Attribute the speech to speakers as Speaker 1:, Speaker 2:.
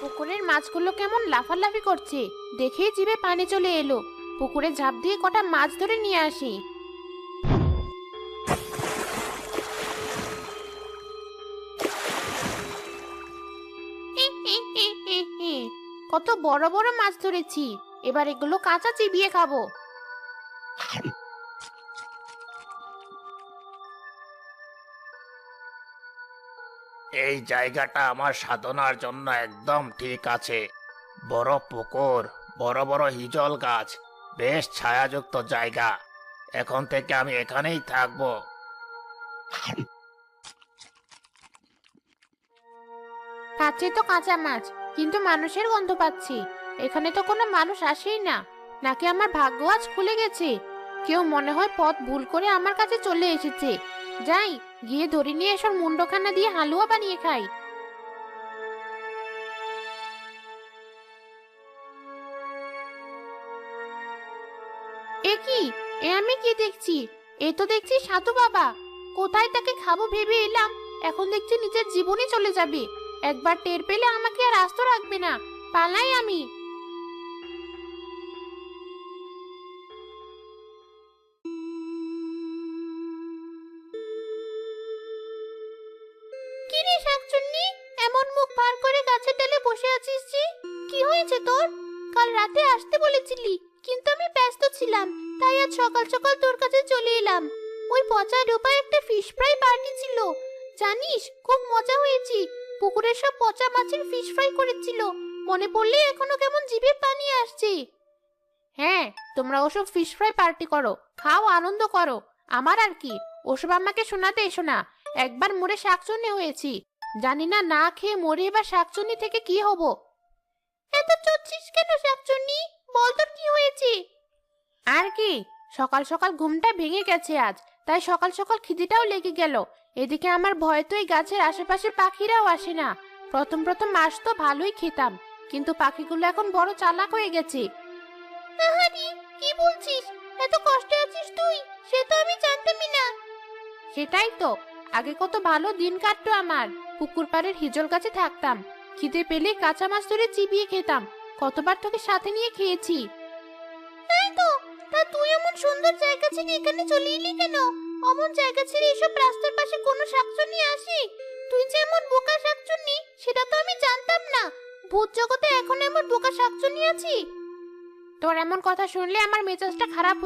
Speaker 1: পুকুরের মাছগুলো কেমন লাফালাফি করছে, দেখেই জিভে পানি চলে এলো। পুকুরে ঝাঁপ দিয়ে কটা মাছ ধরে নিয়ে আসি। কত বড় বড় মাছ ধরেছি, এবার এগুলো কাঁচা চিবিয়ে খাবো।
Speaker 2: এই জায়গাটা আমার সাধনার জন্য একদম ঠিক আছে। বড় পুকুর, বড় বড় হিজল গাছ, বেশ ছায়াযুক্ত জায়গা। এখন থেকে আমি এখানেই থাকবো।
Speaker 1: খাচ্ছি তো কাঁচা মাছ, কিন্তু মানুষের গন্ধ পাচ্ছি। এখানে তো কোনো মানুষ আসেই না, নাকি আমার ভাগ্য আজ খুলে গেছে? কেউ মনে হয় পথ ভুল করে আমার কাছে চলে এসেছে। যাই, গিয়ে ধরে নিয়ে এসব মুন্ডখানা দিয়ে হালুয়া বানিয়ে খাই। এ কি, এ আমি কি দেখছি? এ তো দেখছি সাধু বাবা। কোথায় তাকে খাবো ভেবে এলাম, এখন দেখছি নিজের জীবনই চলে যাবে। একবার টের পেলে আমাকে আর আস্ত রাখবে না। পালাই আমি। কি রে শাকচুন্নি, এমন মুখ ভার করে গাছের ডালে বসে আছিস যে? কি হয়েছে তোর? কাল রাতে আসতে বলেছিলি, কিন্তু আমি ব্যস্ত ছিলাম, তাই আজ সকাল সকাল তোর কাছে চলে এলাম। ওই পচা ডোবা একটা ফিশ ফ্রাই পার্টি ছিল, জানিস খুব মজা হয়েছে। পুকুরের সব পচা মাছের ফিশ ফ্রাই করেছিল, মনে পড়লে এখনো কেমন জিভে পানি আসছে। হ্যাঁ, তোমরা ওসব ফিশ ফ্রাই পার্টি করো, খাও, আনন্দ করো। আমার আর কি, ওসব আমাকে শোনাতে এসো না। একবার মরে শাকচুন্নি হয়েছি, জানি না না খেয়ে মরে এবার শাকচুন্নি থেকে কি হব। এত চুপছিস কেন শাকচুন্নি? বল তোর কি হয়েছে? আর কি, সকাল সকাল ঘুমটা ভেঙে গেছে আজ, তাই সকাল সকাল খিদেটাও লেগে গেল। এদিকে আমার ভয় তো এই গাছের আশেপাশে পাখিরাও আসে না। প্রথম প্রথম মাস তো ভালোই খেতাম, কিন্তু পাখিগুলো এখন বড় চালাক হয়ে গেছে। আহারি, কি বলছিস? এত কষ্টে আছিস তুই? সে তো আমি জানতামই না। সেটাই তো, আগে কত ভালো দিন কাটতো আমার। পুকুর পাড়ের হিজল গাছে থাকতাম, খিদে পেলে কাঁচা মাছ ধরে চিবিয়ে খেতাম। কতবার তোকে সাথে নিয়ে খেয়েছি। তাই তো, তা তুই এমন সুন্দর জায়গা ছেড়ে এখানে চলে এলি কেন? অমন জায়গা ছেড়ে এসব রাস্তার পাশে কোনো শাকচুন্নি আসে? তুই যে এমন বোকা শাকচুন্নি, সেটা তো আমি জানতাম না। ভূত জগতে এখন এমন বোকা শাকচুন্নি আছে? তোর এমন কথা শুনলে আমার মেজাজটা খারাপ